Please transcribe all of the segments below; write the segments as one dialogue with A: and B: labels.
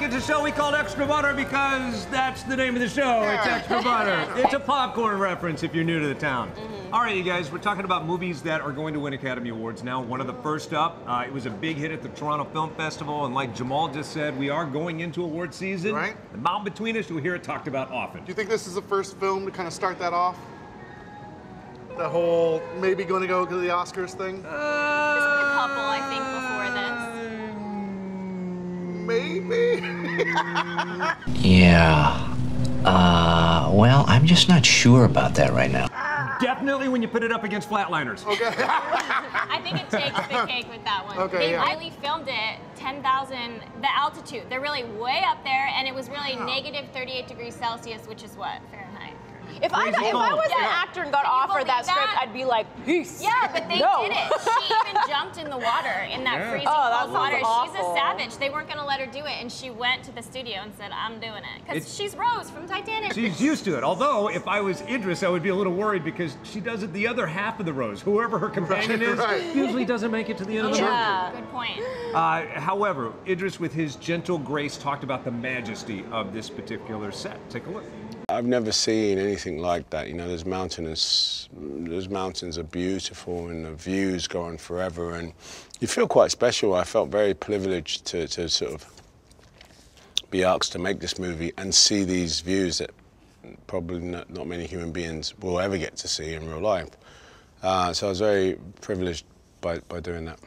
A: back. It's a show we called Extra Butter because that's the name of the show. It's Extra Butter. It's a popcorn reference if you're new to the town. All right, you guys, we're talking about movies that are going to win Academy Awards now. One of the first up, it was a big hit at the Toronto Film Festival, and like Jamal just said, we are going into award season. Right. The mountain between us, you'll hear it talked about often.
B: Do you think this is the first film to kind of start that off? The whole maybe going to go to the Oscars thing?
C: There's been a couple, I think, before this.
B: Maybe?
D: Yeah. Well, I'm just not sure about that right now.
A: Definitely when you put it up against Flatliners.
B: Okay.
C: I think it takes the cake with that one.
B: Okay,
C: they
B: yeah.
C: really filmed it 10,000, the altitude. They're really way up there, and it was really negative 38 degrees Celsius, which is what, Fahrenheit?
E: If I was an actor and got offered that script, I'd be like, peace.
C: Yeah, but they did it. She even jumped in the water, in that freezing cold water.
E: Awful.
C: She's a savage. They weren't going to let her do it, and she went to the studio and said, I'm doing it. Because she's Rose from Titanic.
A: She's used to it. Although, if I was Idris, I would be a little worried because she does it the other half of the Rose. Whoever her companion is usually doesn't make it to the end of the movie.
C: Good point.
A: However, Idris, with his gentle grace, talked about the majesty of this particular set. Take a look.
F: I've never seen anything like that. You know, those mountains are beautiful and the views go on forever, and you feel quite special. I felt very privileged to sort of be asked to make this movie and see these views that probably not many human beings will ever get to see in real life. So I was very privileged by doing that.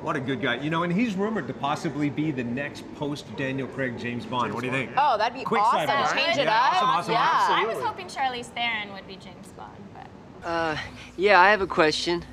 A: What a good guy. You know, and he's rumored to possibly be the next post-Daniel Craig James Bond. What do you think?
E: Oh, that'd be awesome.
A: Sidebar.
E: Change it up.
A: Awesome.
C: I was hoping Charlize Theron would be James Bond, but...
G: Yeah, I have a question.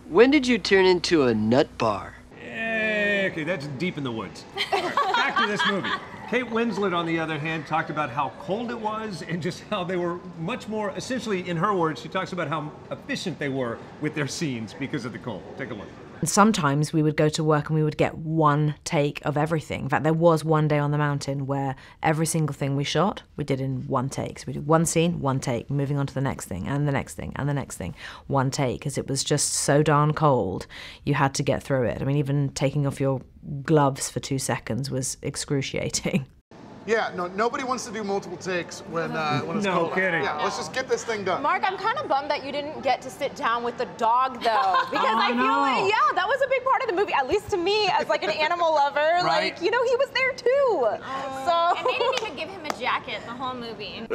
G: When did you turn into a nut bar?
A: Okay, that's deep in the woods. All right, back to this movie. Kate Winslet, on the other hand, talked about how cold it was and just how they were much more, essentially, in her words, she talks about how efficient they were with their scenes because of the cold. Take a look.
H: Sometimes we would go to work and we would get one take of everything. In fact, there was one day on the mountain where every single thing we shot, we did in one take. So we did one scene, one take, moving on to the next thing, and the next thing, and the next thing, one take, because it was just so darn cold, you had to get through it. I mean, even taking off your gloves for 2 seconds was excruciating.
B: Yeah, no, nobody wants to do multiple takes when it's cold.
A: No kidding.
B: Yeah, let's just get this thing done.
E: Mark, I'm kind of bummed that you didn't get to sit down with the dog, though, because I feel like, that was a big part of the movie, at least to me, as like an animal lover. Like, you know, he was there too.
C: And they didn't even give him a jacket the whole movie.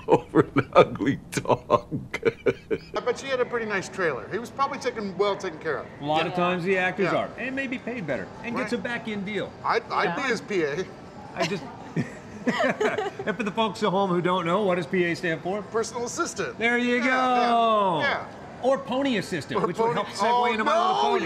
F: Over an ugly dog.
B: I bet you had a pretty nice trailer. He was probably well taken care of.
A: A lot of times the actors are, and maybe paid better, and gets a back-end deal.
B: I'd be his PA.
A: And for the folks at home who don't know, what does PA stand for?
B: Personal assistant.
A: There you go.
B: Yeah.
A: Or pony assistant, which would help segue into my little pony.